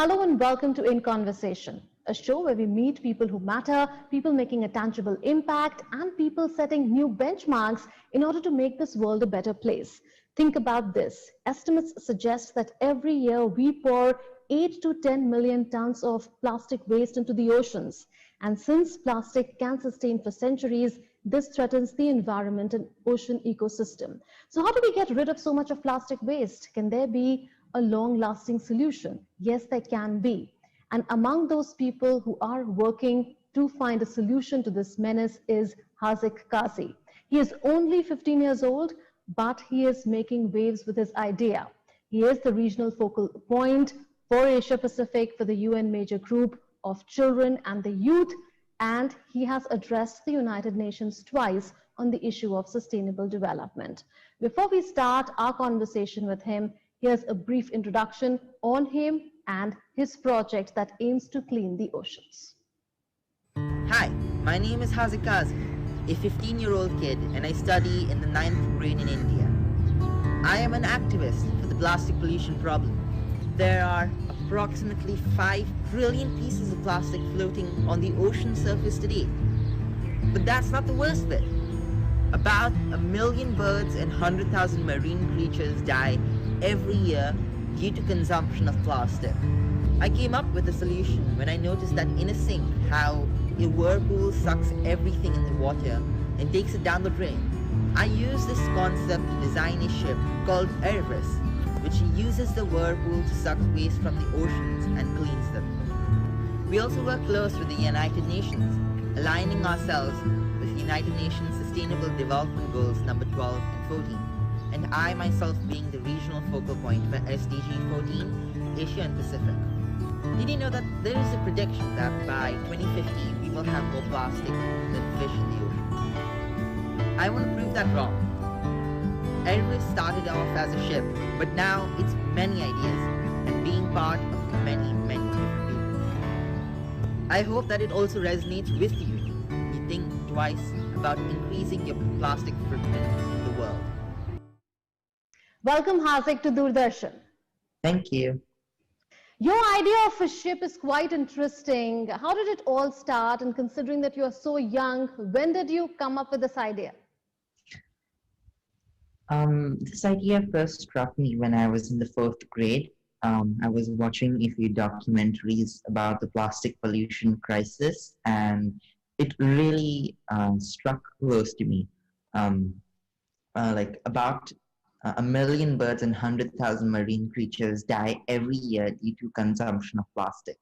Hello and welcome to In Conversation, a show where we meet people who matter, people making a tangible impact, and people setting new benchmarks in order to make this world a better place. Think about this. Estimates suggest that every year we pour 8 to 10 million tons of plastic waste into the oceans. And since plastic can sustain for centuries, this threatens the environment and ocean ecosystem. So how do we get rid of so much of plastic waste? Can there be a long-lasting solution? Yes, there can be. And among those people who are working to find a solution to this menace is Haaziq Kazi. He is only 15 years old, but he is making waves with his idea. He is the regional focal point for Asia Pacific for the UN Major Group of Children and the Youth, and he has addressed the United Nations twice on the issue of sustainable development. Before we start our conversation with him, here's a brief introduction on him and his project that aims to clean the oceans. Hi, my name is Haaziq Kazi, a 15-year-old kid, and I study in the 9th grade in India. I am an activist for the plastic pollution problem. There are approximately 5 trillion pieces of plastic floating on the ocean surface today. But that's not the worst bit. About 1 million birds and 100,000 marine creatures die every year due to consumption of plastic. I came up with a solution when I noticed that in a sink, how a whirlpool sucks everything in the water and takes it down the drain. I used this concept to design a ship called Perils, which uses the whirlpool to suck waste from the oceans and cleans them. We also work close with the United Nations, aligning ourselves with United Nations Sustainable Development Goals number 12 and 14, and I myself being the regional focal point for SDG 14, Asia and Pacific. Did you know that there is a prediction that by 2050 we will have more plastic than fish in the ocean? I want to prove that wrong. Perils started off as a ship, but now it's many ideas and being part of many different people. I hope that it also resonates with you. You think twice about increasing your plastic footprint in the world. Welcome, Haaziq, to Doordarshan. Thank you. Your idea of a ship is quite interesting. How did it all start? And considering that you are so young, when did you come up with this idea? This idea first struck me when I was in the 4th grade. I was watching a few documentaries about the plastic pollution crisis, and it really struck close to me. Like about 1 million birds and 100,000 marine creatures die every year due to consumption of plastic.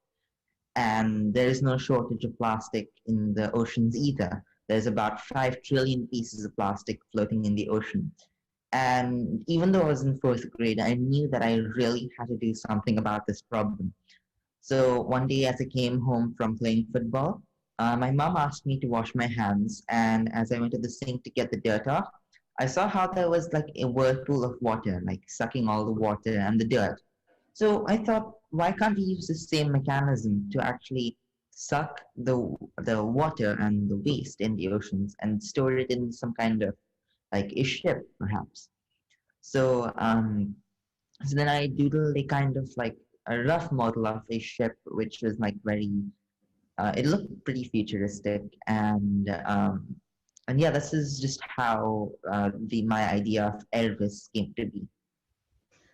And there is no shortage of plastic in the oceans either. There's about 5 trillion pieces of plastic floating in the ocean. And even though I was in 4th grade, I knew that I really had to do something about this problem. So one day as I came home from playing football, my mom asked me to wash my hands. And as I went to the sink to get the dirt off, I saw how there was like a whirlpool of water, like sucking all the water and the dirt. So I thought, why can't we use the same mechanism to actually suck the water and the waste in the oceans and store it in some kind of like a ship, perhaps? So, so then I doodled a kind of like a rough model of a ship, which was like very, it looked pretty futuristic, and yeah, this is just how my idea of Elvis came to be.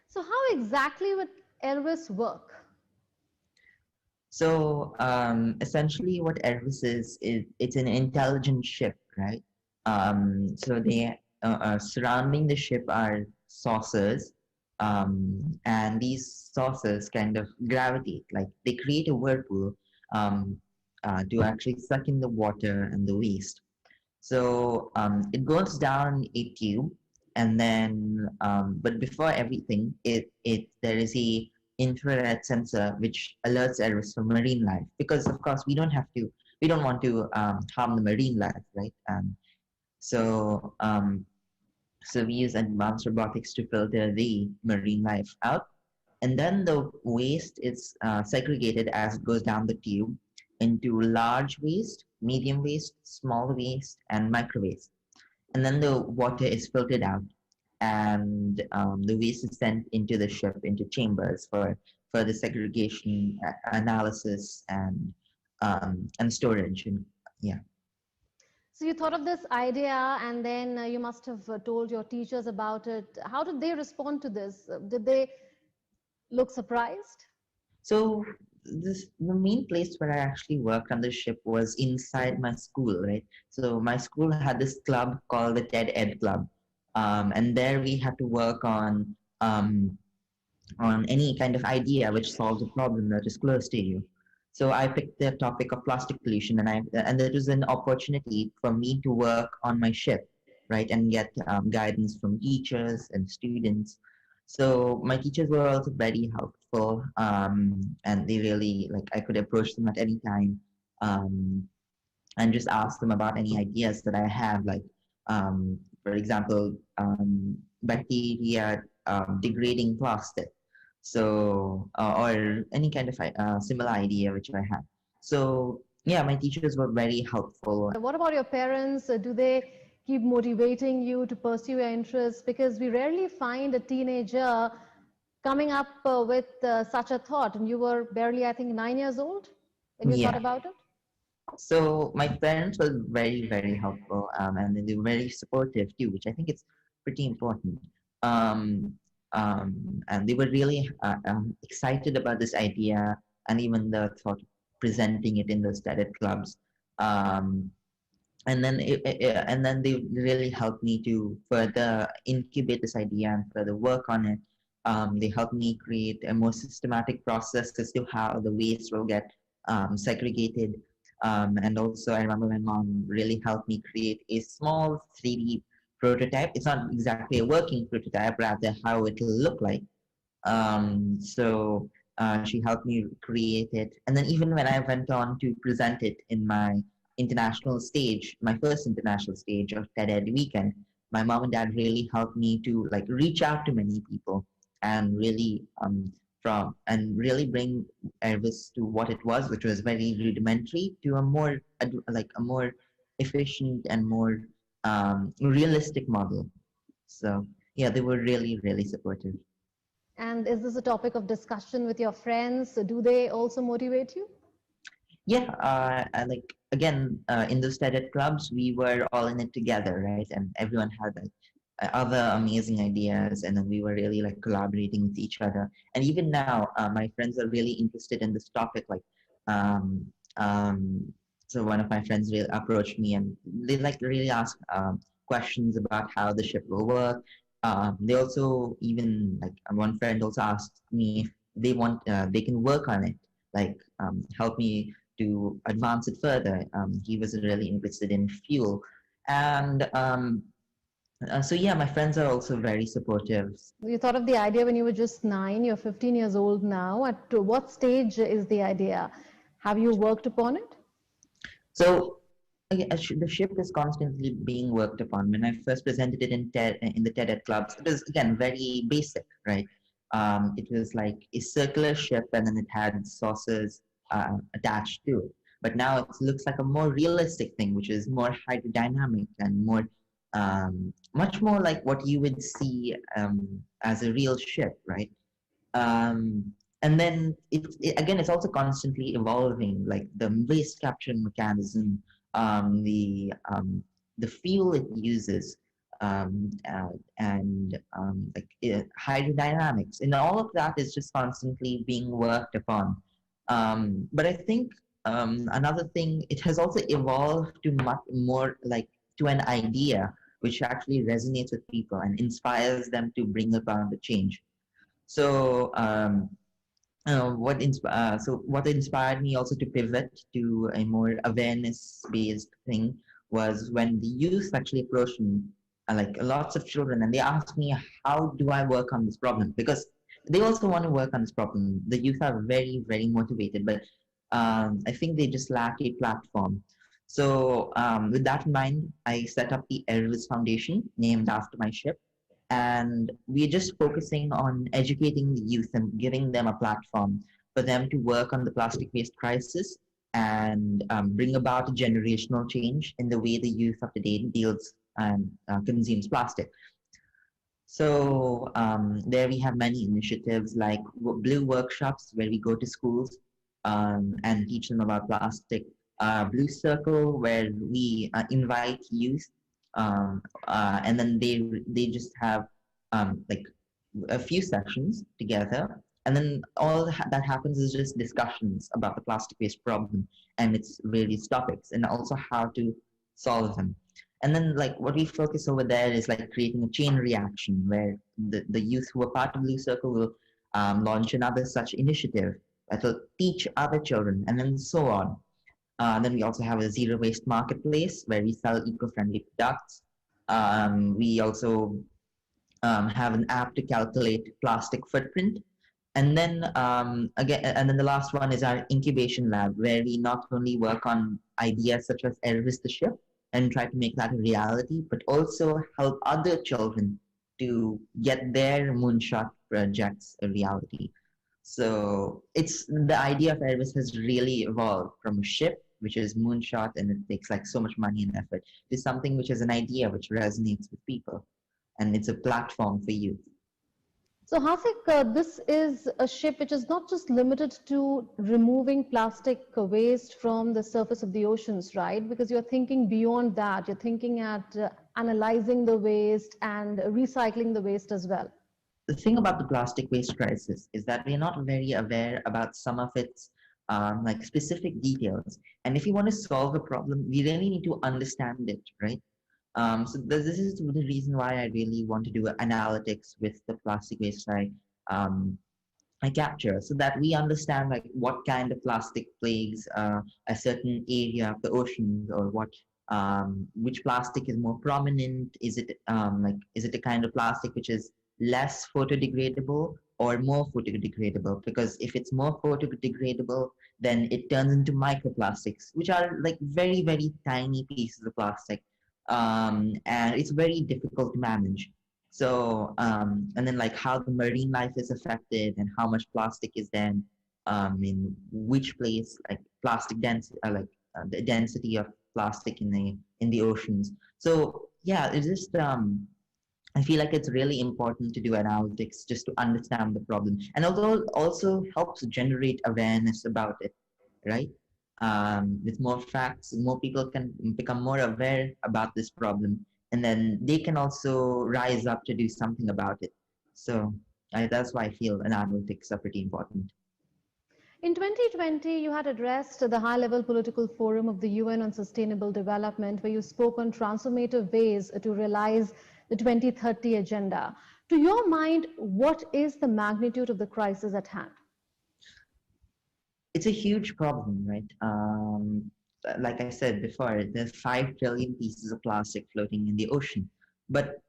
So how exactly would Elvis work? So essentially what Elvis is it's an intelligent ship, right? So they surrounding the ship are saucers, and these saucers kind of gravitate, like they create a whirlpool to actually suck in the water and the waste. So it goes down a tube, and then but before everything, there is a infrared sensor which alerts Eris for marine life, because of course we don't want to harm the marine life, right? So so we use advanced robotics to filter the marine life out, and then the waste is segregated as it goes down the tube into large waste, medium waste, small waste, and micro waste. And then the water is filtered out, and the waste is sent into the ship, into chambers for further segregation analysis and storage. And yeah. So you thought of this idea, and then you must have told your teachers about it. How did they respond to this? Did they look surprised? So the main place where I actually worked on the ship was inside my school, right? So my school had this club called the TED Ed Club, and there we had to work um, on any kind of idea which solves a problem that is close to you. So I picked the topic of plastic pollution, and it was an opportunity for me to work on my ship, right, and get guidance from teachers and students. So my teachers were also very helpful, and they really like I could approach them at any time, um, and just ask them about any ideas that I have, like for example, bacteria degrading plastic, so or any kind of similar idea which I had. So yeah, my teachers were very helpful. What about your parents? Do they keep motivating you to pursue your interests? Because we rarely find a teenager coming up with such a thought. And you were barely, I think, 9 years old when you thought Yeah. about it. So my parents were very, very helpful, and they were very supportive too, which I think is pretty important. And they were really excited about this idea, and even the thought of presenting it in those TED clubs. Um, and then they really helped me to further incubate this idea and further work on it. They helped me create a more systematic process as to how the waste will get segregated. And also, I remember my mom really helped me create a small 3D prototype. It's not exactly a working prototype, rather how it will look like. So she helped me create it. And then even when I went on to present it in my international stage, my first international stage of TED Ed weekend, my mom and dad really helped me to like reach out to many people and really really bring Airbus to what it was, which was very rudimentary, to a more like a more efficient and more realistic model. So yeah, they were really, really supportive. And is this a topic of discussion with your friends? Do they also motivate you? Yeah, I like again in those TED clubs, we were all in it together, right? And everyone had like other amazing ideas, and then we were really like collaborating with each other. And even now, my friends are really interested in this topic. Like, um, um, so one of my friends really approached me, and they like really ask questions about how the ship will work. They also even like one friend also asked me if they can work on it, like help me to advance it further. He was really interested in fuel, and so yeah, my friends are also very supportive. You thought of the idea when you were just 9, you're 15 years old now. At what stage is the idea? Have you worked upon it? So again, the ship is constantly being worked upon. When I first presented it in the TED clubs, it was again very basic, right? It was like a circular ship, and then it had saucers attached to it. But now it looks like a more realistic thing, which is more hydrodynamic and more much more like what you would see as a real ship, right? And then again, it's also constantly evolving, like the waste capture mechanism, the fuel it uses, and like hydrodynamics, and all of that is just constantly being worked upon. But I think another thing, it has also evolved to much more like to an idea which actually resonates with people and inspires them to bring about the change. So what inspired me also to pivot to a more awareness-based thing was when the youth actually approached me, like lots of children, and they asked me, how do I work on this problem? Because they also want to work on this problem. The youth are very, very motivated, but I think they just lack a platform. So with that in mind, I set up the Perils Foundation, named after my ship, and we're just focusing on educating the youth and giving them a platform for them to work on the plastic waste crisis and bring about a generational change in the way the youth of today deals and consumes plastic. So there we have many initiatives like blue workshops where we go to schools and teach them about plastic. Blue circle where we invite youth, and then they just have like a few sessions together, and then that happens is just discussions about the plastic waste problem and its various topics, and also how to solve them. And then like what we focus over there is like creating a chain reaction where the youth who are part of Blue Circle will launch another such initiative that will teach other children, and then so on. Then we also have a zero waste marketplace where we sell eco-friendly products. We also have an app to calculate plastic footprint. And then the last one is our incubation lab, where we not only work on ideas such as Elvis the ship and try to make that a reality, but also help other children to get their moonshot projects a reality. So it's the idea of Elvis has really evolved from a ship, which is moonshot and it takes like so much money and effort, to something which is an idea which resonates with people, and it's a platform for youth. So, Haaziq, this is a ship which is not just limited to removing plastic waste from the surface of the oceans, right? Because you're thinking beyond that. You're thinking at analyzing the waste and recycling the waste as well. The thing about the plastic waste crisis is that we're not very aware about some of its like specific details. And if you want to solve a problem, we really need to understand it, right? So this is the reason why I really want to do analytics with the plastic waste I capture, so that we understand like what kind of plastic plagues a certain area of the oceans, or which plastic is more prominent. Is it a kind of plastic which is less photodegradable or more photodegradable? Because if it's more photodegradable, then it turns into microplastics, which are like very, very tiny pieces of plastic, and it's very difficult to manage. So, and then like how the marine life is affected and how much plastic is then in which place, like plastic density, the density of plastic in the oceans. So yeah, it's just I feel like it's really important to do analytics just to understand the problem, and although it also helps generate awareness about it, right? With more facts, more people can become more aware about this problem, and then they can also rise up to do something about it. So that's why I feel analytics are pretty important. In 2020, you had addressed the high-level political forum of the UN on sustainable development, where you spoke on transformative ways to realize the 2030 agenda. To your mind, what is the magnitude of the crisis at hand? It's a huge problem, right? Like I said before, there's 5 trillion pieces of plastic floating in the ocean, but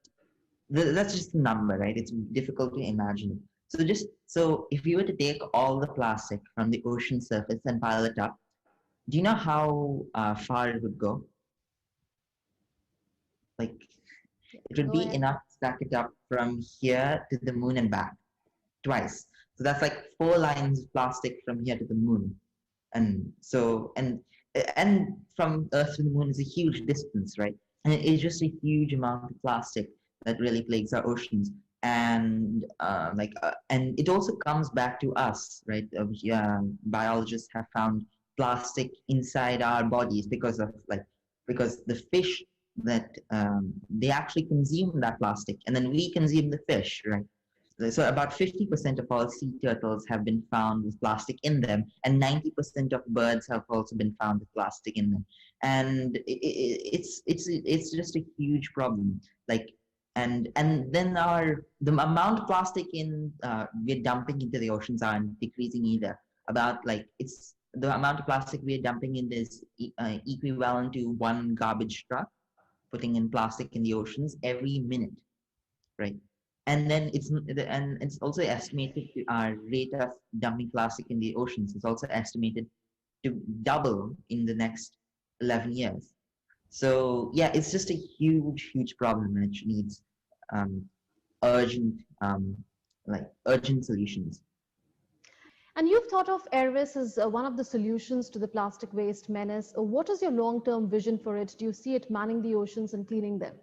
that's just a number, right? It's difficult to imagine. So if you were to take all the plastic from the ocean surface and pile it up, do you know how far it would go? Like it would Go be ahead. enough to stack it up from here to the moon and back twice. So that's like 4 lines of plastic from here to the moon. And so and from Earth to the moon is a huge distance, right? And it is just a huge amount of plastic that really plagues our oceans. And it also comes back to us, right? Biologists have found plastic inside our bodies because the fish that they actually consume that plastic, and then we consume the fish, right? So about 50% of all sea turtles have been found with plastic in them, and 90% of birds have also been found with plastic in them. And it's just a huge problem. Like, and then the amount of plastic we're dumping into the oceans aren't decreasing either. About like it's the amount of plastic we're dumping in is equivalent to one garbage truck putting in plastic in the oceans every minute, right? And then it's also estimated our rate of dumping plastic in the oceans is also estimated to double in the next 11 years. So yeah, it's just a huge problem, which needs um, urgent urgent solutions. And you've thought of Airways as one of the solutions to the plastic waste menace. What is your long-term vision for it? Do you see it manning the oceans and cleaning them?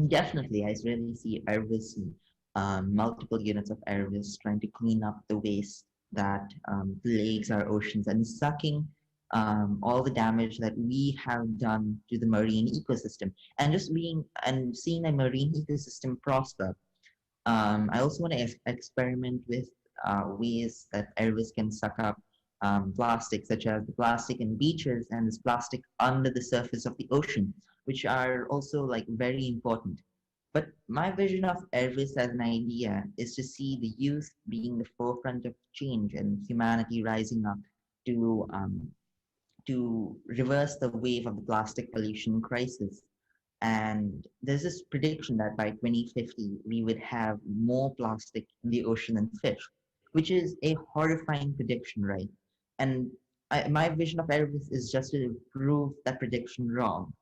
Definitely, I really see Airways, multiple units of Airways trying to clean up the waste that plagues our oceans and sucking all the damage that we have done to the marine ecosystem, and just being and seeing a marine ecosystem prosper. I also want to experiment with ways that Airways can suck up plastic, such as the plastic in beaches and this plastic under the surface of the ocean, which are also like very important. But my vision of Elvis as an idea is to see the youth being the forefront of change and humanity rising up to reverse the wave of the plastic pollution crisis. And there's this prediction that by 2050 we would have more plastic in the ocean than fish, which is a horrifying prediction, right? And my vision of Elvis is just to prove that prediction wrong.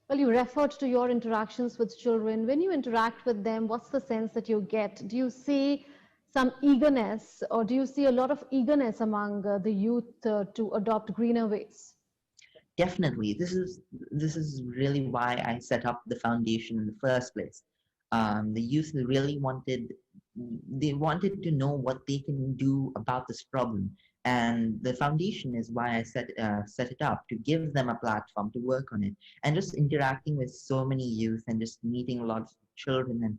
Well, you referred to your interactions with children. When you interact with them, what's the sense that you get? Do you see some eagerness, or do you see a lot of eagerness among the youth to adopt greener ways? Definitely, this is really why I set up the foundation in the first place. The youth really wanted to know what they can do about this problem, and the foundation is why I set it up to give them a platform to work on it, and just interacting with so many youth and just meeting lots of children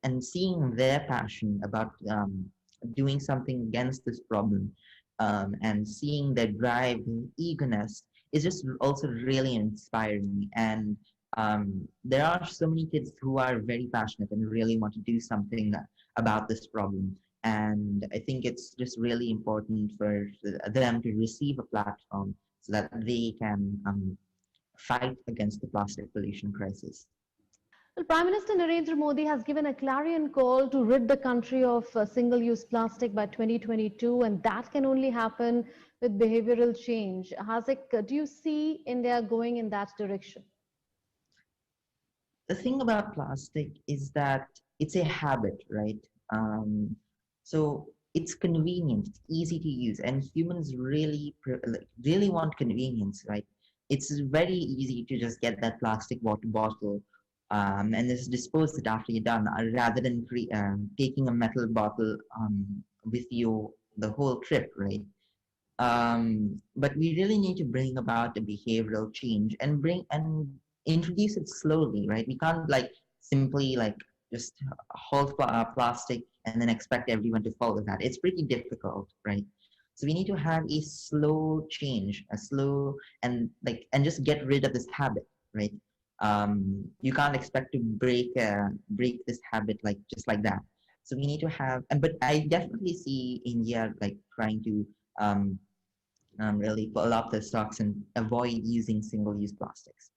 and seeing their passion about doing something against this problem, and seeing their drive and eagerness is just also really inspiring. And there are so many kids who are very passionate and really want to do something about this problem. And I think it's just really important for them to receive a platform so that they can fight against the plastic pollution crisis. Well, Prime Minister Narendra Modi has given a clarion call to rid the country of single-use plastic by 2022, and that can only happen with behavioral change. Haaziq, do you see India going in that direction? The thing about plastic is that it's a habit, right? So it's convenient, it's easy to use, and humans really want convenience, right? It's very easy to just get that plastic water bottle and just dispose it after you're done, rather than taking a metal bottle with you the whole trip, right? But we really need to bring about a behavioral change and bring and introduce it slowly, right? We can't like simply like just hold plastic and then expect everyone to follow that. It's pretty difficult, right? So we need to have a slow change, a slow and just get rid of this habit, right? You can't expect to break this habit like just like that. So we need to have, and but I definitely see India like trying to um, really pull up the stocks and avoid using single-use plastics.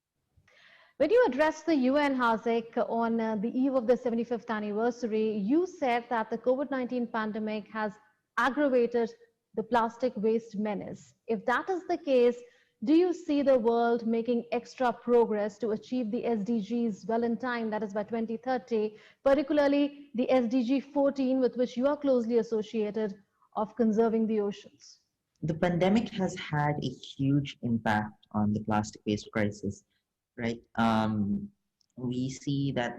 When you addressed the UN, Haaziq, on the eve of the 75th anniversary, you said that the COVID-19 pandemic has aggravated the plastic waste menace. If that is the case, do you see the world making extra progress to achieve the SDGs well in time, that is by 2030, particularly the SDG 14, with which you are closely associated, of conserving the oceans? The pandemic has had a huge impact on the plastic waste crisis, right? We see that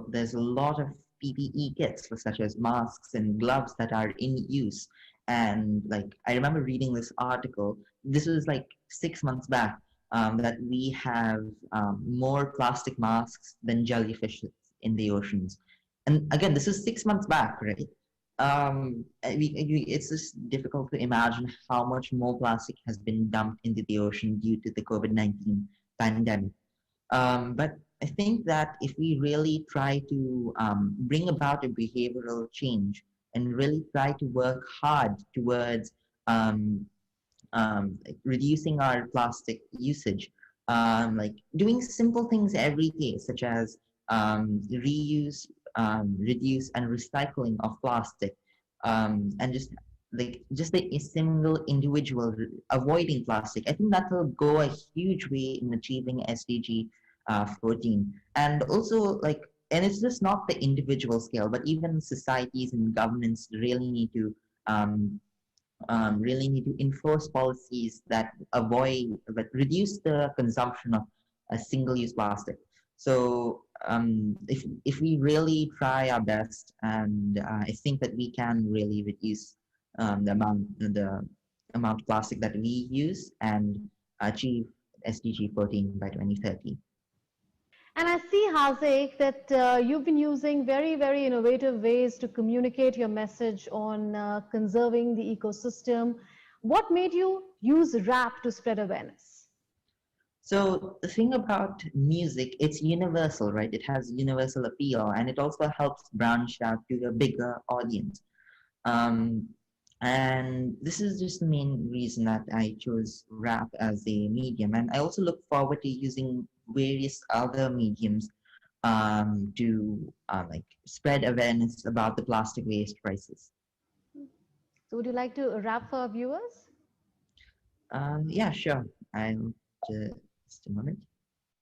there's a lot of PPE kits, such as masks and gloves, that are in use. And like I remember reading this article. This was like 6 months back. That we have more plastic masks than jellyfishes in the oceans. And again, this is 6 months back, right? It's just difficult to imagine how much more plastic has been dumped into the ocean due to the COVID-19 pandemic. But I think that if we really try to bring about a behavioral change and really try to work hard towards um, reducing our plastic usage, like doing simple things every day, such as reuse, reduce, and recycling of plastic, and just a single individual avoiding plastic. I think that will go a huge way in achieving SDG 14. And also and it's just not the individual scale, but even societies and governments really need to enforce policies that reduce the consumption of a single-use plastic. So if we really try our best, and I think that we can really reduce the amount of plastic that we use and achieve SDG 14 by 2030. And I see, Haaziq, that you've been using very, very innovative ways to communicate your message on conserving the ecosystem. What made you use rap to spread awareness? So the thing about music, it's universal, right? It has universal appeal, and it also helps branch out to a bigger audience. Um, and this is just the main reason that I chose rap as a medium. And I also look forward to using various other mediums to like spread awareness about the plastic waste crisis. So would you like to rap for our viewers? Yeah, sure. I'll just a moment.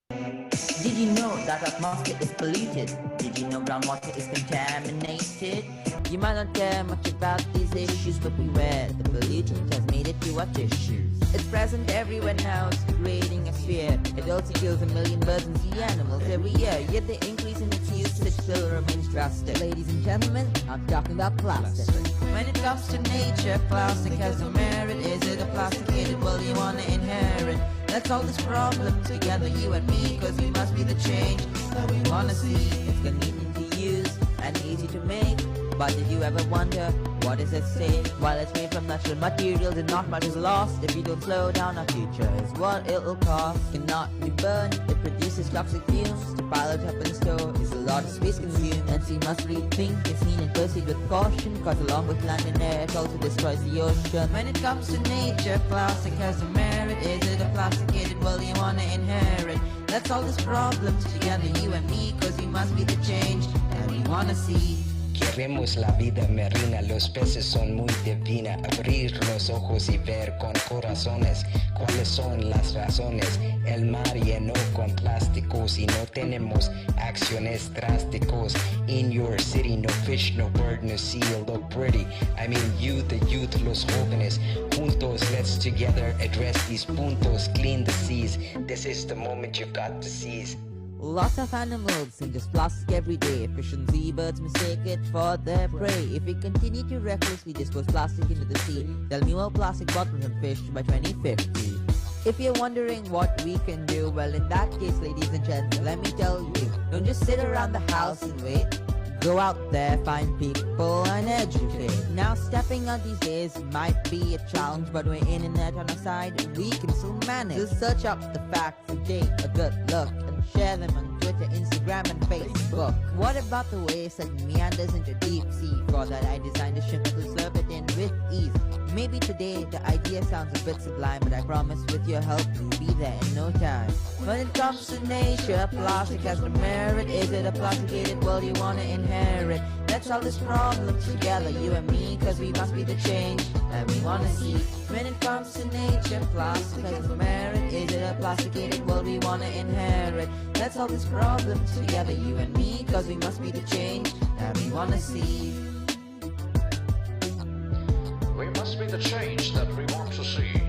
Did you know that atmosphere is polluted? Did you know groundwater is contaminated? You might not care much about these issues, but beware, the pollutant has made it to our tissues. It's present everywhere now, it's degrading a sphere. It also kills a million birds and sea animals every year, yet the increase in its usage still remains drastic. Ladies and gentlemen, I'm talking about plastic. When it comes to nature, plastic has no merit. Is it a plasticated world you wanna inherit? Let's solve this problem together, you and me, cause we must be the change that we wanna see. It's convenient to use and easy to make, but did you ever wonder, what is at stake? While it's made from natural materials and not much is lost, if we don't slow down, our future is what it'll cost. Cannot be burned, it produces toxic fumes. To pile it up and store is a lot of space consumed, and we must rethink and seen and proceed with caution, cause along with land and air it also destroys the ocean. When it comes to nature, plastic has a merit. Is it a plasticated world you wanna inherit? Let's solve this problem together, you and me, cause we must be the change that we wanna see. Queremos la vida marina, los peces son muy divina. Abrir los ojos y ver con corazones cuáles son las razones. El mar lleno con plásticos y no tenemos acciones drásticos. In your city, no fish, no bird, no seal look pretty. I mean you, the youth, los jóvenes. Juntos, let's together address these puntos, clean the seas. This is the moment you've got to seize. Lots of animals ingest plastic every day. Fish and seabirds mistake it for their prey. If we continue to recklessly dispose plastic into the sea, there'll be more plastic bottles and fish by 2050. If you're wondering what we can do, well in that case, ladies and gents, let me tell you, don't just sit around the house and wait. Go out there, find people and educate. Now stepping out these days might be a challenge, but we're internet on our side, we can still manage. Just search up the facts and take a good look and share them on Twitter, Instagram and Facebook. What about the way such meanders into deep sea? For that I designed a ship to slurp it in with ease. Maybe today the idea sounds a bit sublime, but I promise with your help we'll be there in no time. When it comes to nature, plastic has no merit. Is it a plasticated world you wanna inherit? Let's solve this problem together, you and me, cause we must be the change that we wanna see. When it comes to nature, plastic has no merit. Is it a plasticated world we wanna inherit? Let's solve this problem together, you and me, cause we must be the change that we wanna see. We must be the change that we want to see.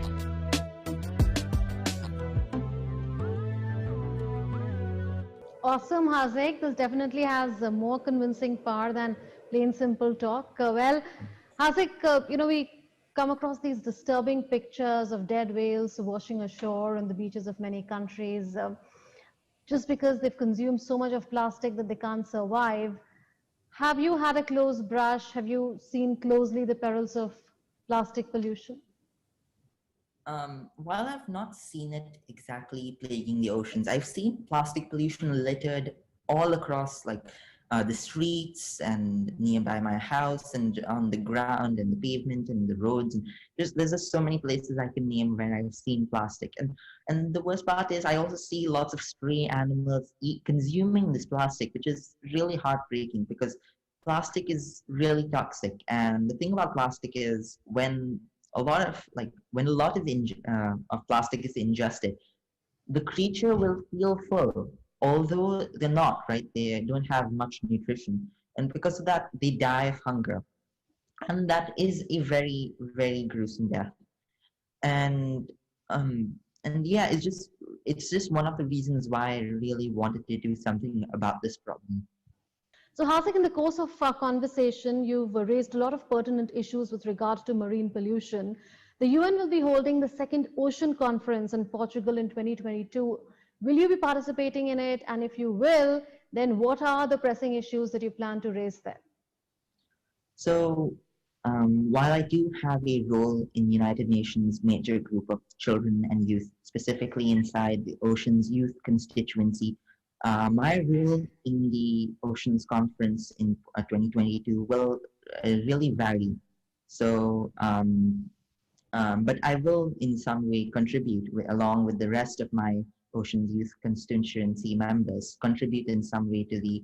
Awesome, Haaziq. This definitely has more convincing power than plain simple talk. Haaziq, we come across these disturbing pictures of dead whales washing ashore on the beaches of many countries just because they've consumed so much of plastic that they can't survive. Have you had a close brush? Have you seen closely the perils of plastic pollution? While I've not seen it exactly plaguing the oceans, I've seen plastic pollution littered all across the streets and nearby my house and on the ground and the pavement and the roads. And there's just so many places I can name where I've seen plastic. And the worst part is I also see lots of stray animals consuming this plastic, which is really heartbreaking because plastic is really toxic. And the thing about plastic is when a lot of plastic is ingested, the creature will feel full, although they're not, right? They don't have much nutrition, and because of that, they die of hunger, and that is a very, very gruesome death. And yeah, it's just it's just one of the reasons why I really wanted to do something about this problem. So, Haaziq, in the course of our conversation, you've raised a lot of pertinent issues with regards to marine pollution. The UN will be holding the second Ocean Conference in Portugal in 2022. Will you be participating in it? And if you will, then what are the pressing issues that you plan to raise there? So, while I do have a role in United Nations major group of children and youth, specifically inside the Oceans Youth constituency, my role in the Oceans Conference in 2022 will really vary. So, but I will in some way contribute along with the rest of my Oceans Youth constituency members, contribute in some way to the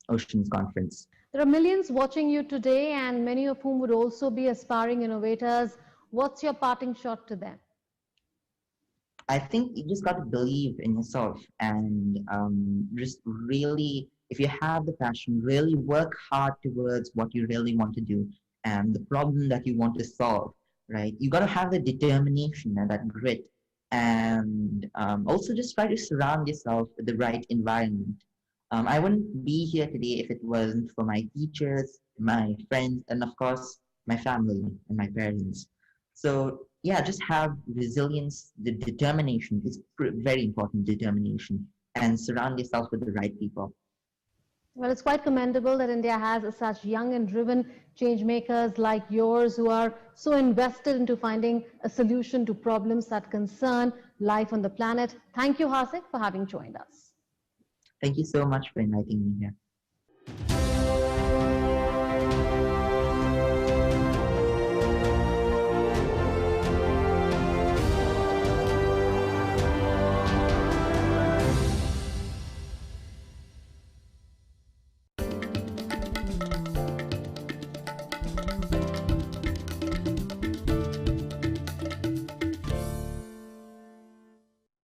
Oceans Conference. There are millions watching you today, and many of whom would also be aspiring innovators. What's your parting shot to them? I think you just got to believe in yourself and just really, if you have the passion, really work hard towards what you really want to do and the problem that you want to solve, right? You got to have the determination and that grit, and also just try to surround yourself with the right environment. I wouldn't be here today if it wasn't for my teachers, my friends, and of course, my family and my parents. So yeah, just have resilience, the determination is very important, determination, and surround yourself with the right people. Well, it's quite commendable that India has such young and driven change makers like yours who are so invested into finding a solution to problems that concern life on the planet. Thank you, Haaziq, for having joined us. Thank you so much for inviting me here.